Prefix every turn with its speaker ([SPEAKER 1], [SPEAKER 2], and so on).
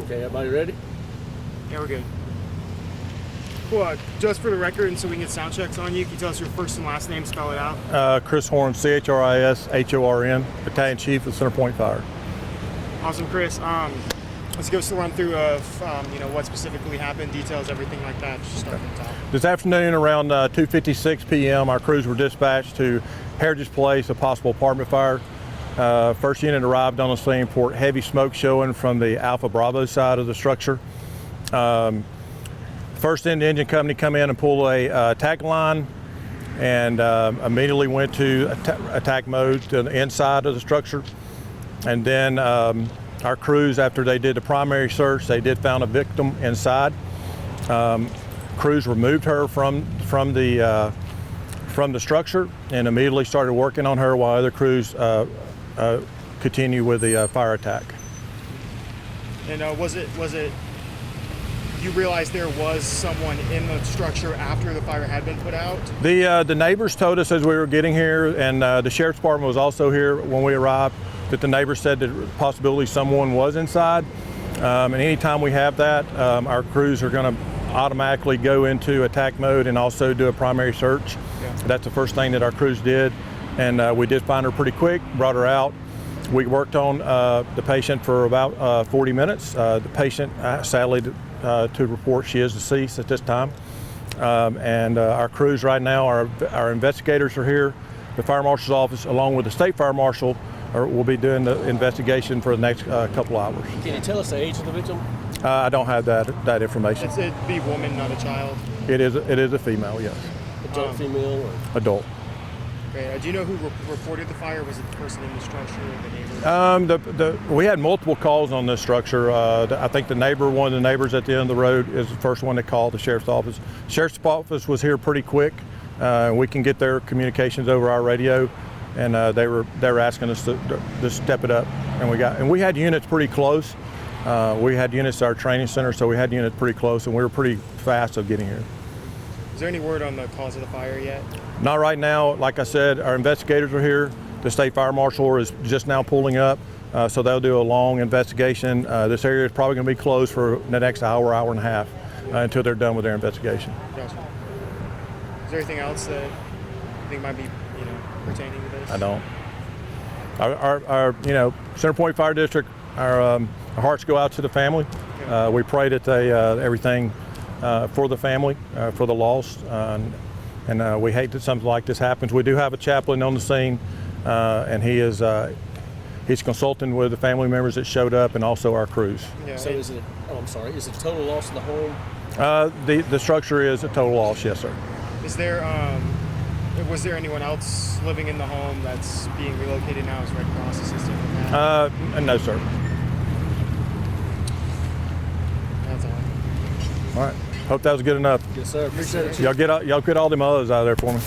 [SPEAKER 1] Okay, everybody ready?
[SPEAKER 2] Yeah, we're good. Cool. Just for the record, and so we can get sound checks on you, can you tell us your first and last name, spell it out?
[SPEAKER 3] Chris Horn, CHRISHORN, Battalion Chief of Centerpoint Fire.
[SPEAKER 2] Awesome, Chris. Let's give us a run through of what specifically happened, details, everything like that. Just start from the top.
[SPEAKER 3] This afternoon around 2:56 p.m., our crews were dispatched to Heritage Place, a possible apartment fire. First unit arrived on the scene, report heavy smoke showing from the Alpha Bravo side of the structure. First in the engine company come in and pull a attack line and immediately went to attack mode to the inside of the structure. And then our crews, after they did the primary search, they did found a victim inside. Crews removed her from the structure and immediately started working on her while other crews continue with the fire attack.
[SPEAKER 2] And was it you realized there was someone in the structure after the fire had been put out?
[SPEAKER 3] The neighbors told us as we were getting here, and the sheriff's department was also here when we arrived, that the neighbors said that possibly someone was inside. And anytime we have that, our crews are going to automatically go into attack mode and also do a primary search.
[SPEAKER 2] Yeah.
[SPEAKER 3] That's the first thing that our crews did, and we did find her pretty quick, brought her out. We worked on the patient for about 40 minutes. The patient, sadly, to report, she is deceased at this time. And our crews right now, our investigators are here. The fire marshal's office, along with the state fire marshal, will be doing the investigation for the next couple hours.
[SPEAKER 1] Can you tell us the age of the victim?
[SPEAKER 3] I don't have that information.
[SPEAKER 2] It'd be a woman, not a child.
[SPEAKER 3] It is a female, yes.
[SPEAKER 1] Adult, female, or?
[SPEAKER 3] Adult.
[SPEAKER 2] Okay. Do you know who reported the fire? Was it the person in the structure or the neighbor?
[SPEAKER 3] We had multiple calls on this structure. I think one of the neighbors at the end of the road is the first one that called the sheriff's office. Sheriff's office was here pretty quick. We can get their communications over our radio, and they were asking us to step it up, and we had units pretty close. We had units at our training center, so we had units pretty close, and we were pretty fast of getting here.
[SPEAKER 2] Is there any word on the cause of the fire yet?
[SPEAKER 3] Not right now. Like I said, our investigators are here. The state fire marshal is just now pulling up, so they'll do a long investigation. This area is probably going to be closed for the next hour and a half until they're done with their investigation.
[SPEAKER 2] Gotcha. Is there anything else that you think might be, pertaining to this?
[SPEAKER 3] I don't. Our Centerpoint Fire District, our hearts go out to the family.
[SPEAKER 2] Yeah.
[SPEAKER 3] We pray that everything for the family, for the lost, and we hate that something like this happens. We do have a chaplain on the scene, and he's consulting with the family members that showed up and also our crews.
[SPEAKER 2] Yeah.
[SPEAKER 1] So is it a total loss of the home?
[SPEAKER 3] The structure is a total loss, yes, sir.
[SPEAKER 2] Is there was there anyone else living in the home that's being relocated now? Is Red Cross assisting with that?
[SPEAKER 3] No, sir.
[SPEAKER 2] That's all.
[SPEAKER 3] All right. Hope that was good enough.
[SPEAKER 1] Yes, sir. Appreciate it.
[SPEAKER 3] Y'all get all them others out of there for me.